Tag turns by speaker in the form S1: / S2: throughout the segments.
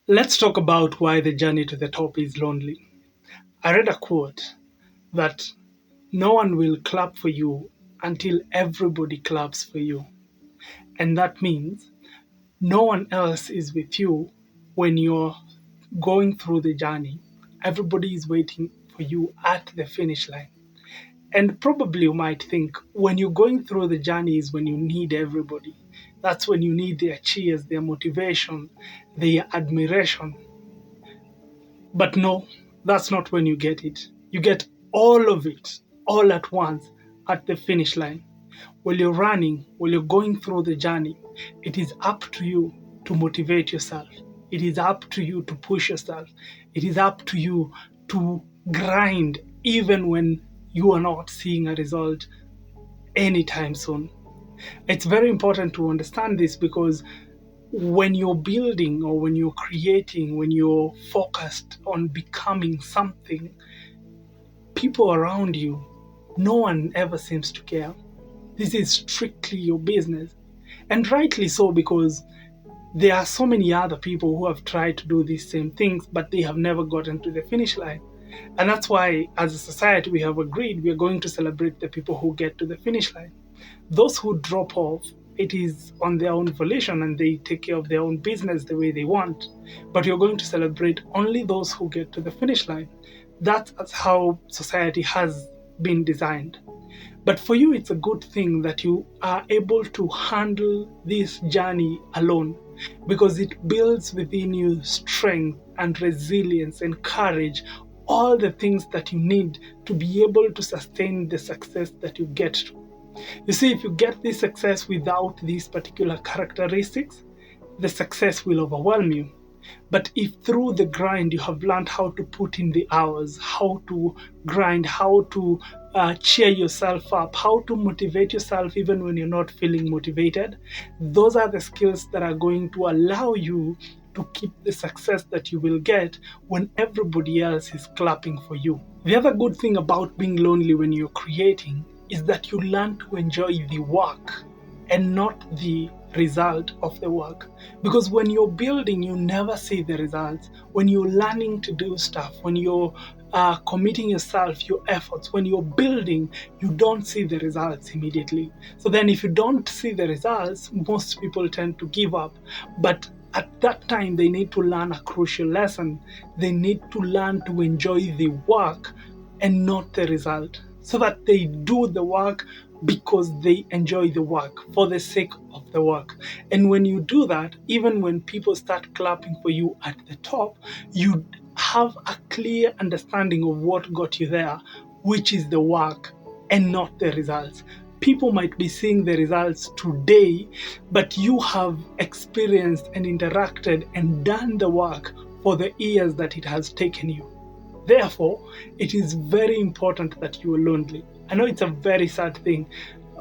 S1: Let's talk about why the journey to the top is lonely. I read a quote that no one will clap for you until everybody claps for you. And that means no one else is with you when you're going through the journey. Everybody is waiting for you at the finish line. And probably you might think when you're going through the journey is when you need everybody. That's when you need their cheers, their motivation, their admiration. But no, that's not when you get it. You get all of it, all at once, at the finish line. While you're running, while you're going through the journey, it is up to you to motivate yourself. It is up to you to push yourself. It is up to you to grind even when you are not seeing a result anytime soon. It's very important to understand this because when you're building or when you're creating, when you're focused on becoming something, people around you, no one ever seems to care. This is strictly your business. And rightly so, because there are so many other people who have tried to do these same things, but they have never gotten to the finish line. And that's why, as a society, we have agreed we are going to celebrate the people who get to the finish line. Those who drop off, it is on their own volition and they take care of their own business the way they want. But you're going to celebrate only those who get to the finish line. That's how society has been designed. But for you, it's a good thing that you are able to handle this journey alone because it builds within you strength and resilience and courage, all the things that you need to be able to sustain the success that you get to. You see, if you get this success without these particular characteristics, the success will overwhelm you. But if through the grind you have learned how to put in the hours, how to grind, how to cheer yourself up, how to motivate yourself even when you're not feeling motivated, those are the skills that are going to allow you to keep the success that you will get when everybody else is clapping for you. The other good thing about being lonely when you're creating is that you learn to enjoy the work and not the result of the work. Because when you're building, you never see the results. When you're learning to do stuff, when you're committing yourself, your efforts, when you're building, you don't see the results immediately. So then, if you don't see the results, most people tend to give up. But at that time, they need to learn a crucial lesson. They need to learn to enjoy the work and not the result, so that they do the work because they enjoy the work for the sake of the work. And when you do that, even when people start clapping for you at the top, you have a clear understanding of what got you there, which is the work and not the results. People might be seeing the results today, but you have experienced and interacted and done the work for the years that it has taken you. Therefore, it is very important that you are lonely. I know it's a very sad thing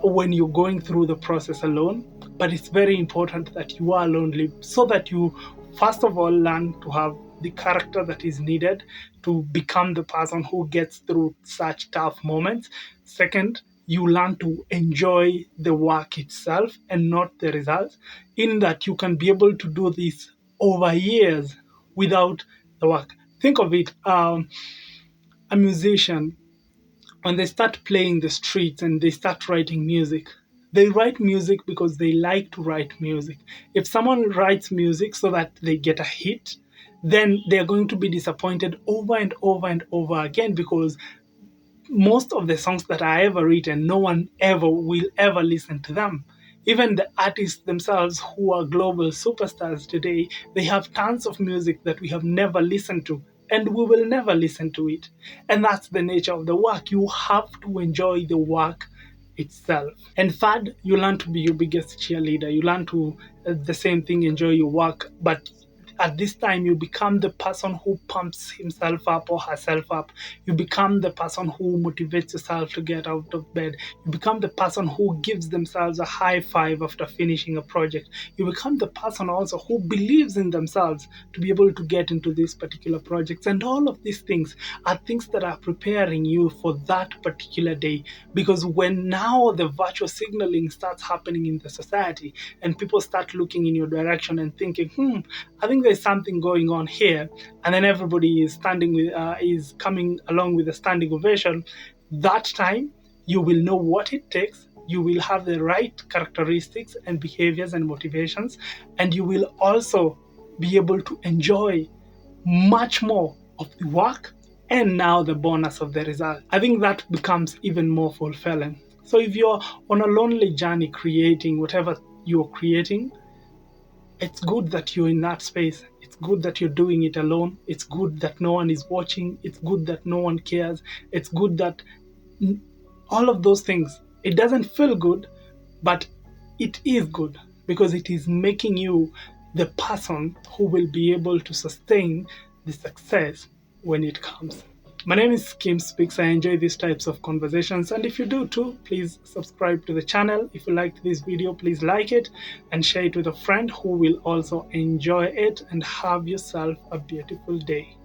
S1: when you're going through the process alone, but it's very important that you are lonely so that you, first of all, learn to have the character that is needed to become the person who gets through such tough moments. Second, you learn to enjoy the work itself and not the results, in that you can be able to do this over years without the work. Think of it, a musician, when they start playing the streets and they start writing music, they write music because they like to write music. If someone writes music so that they get a hit, then they're going to be disappointed over and over and over again, because most of the songs that are ever written, no one ever will ever listen to them. Even the artists themselves who are global superstars today, they have tons of music that we have never listened to and we will never listen to it. And that's the nature of the work. You have to enjoy the work itself. And third, you learn to be your biggest cheerleader. You learn to, the same thing, enjoy your work, but at this time you become the person who pumps himself up or herself up. You become the person who motivates yourself to get out of bed. You become the person who gives themselves a high five after finishing a project. You become the person also who believes in themselves to be able to get into these particular projects. And all of these things are things that are preparing you for that particular day. Because when now the virtual signaling starts happening in the society and people start looking in your direction and thinking, I think there's something going on here, and then everybody is is coming along with a standing ovation, that time you will know what it takes. You will have the right characteristics and behaviors and motivations, and you will also be able to enjoy much more of the work and now the bonus of the result. I think that becomes even more fulfilling. So if you're on a lonely journey creating whatever you're creating, it's good that you're in that space. It's good that you're doing it alone. It's good that no one is watching. It's good that no one cares. It's good that all of those things. It doesn't feel good, but it is good because it is making you the person who will be able to sustain the success when it comes. My name is Kim Speaks. I enjoy these types of conversations, and if you do too, please subscribe to the channel. If you liked this video, please like it and share it with a friend who will also enjoy it, and have yourself a beautiful day.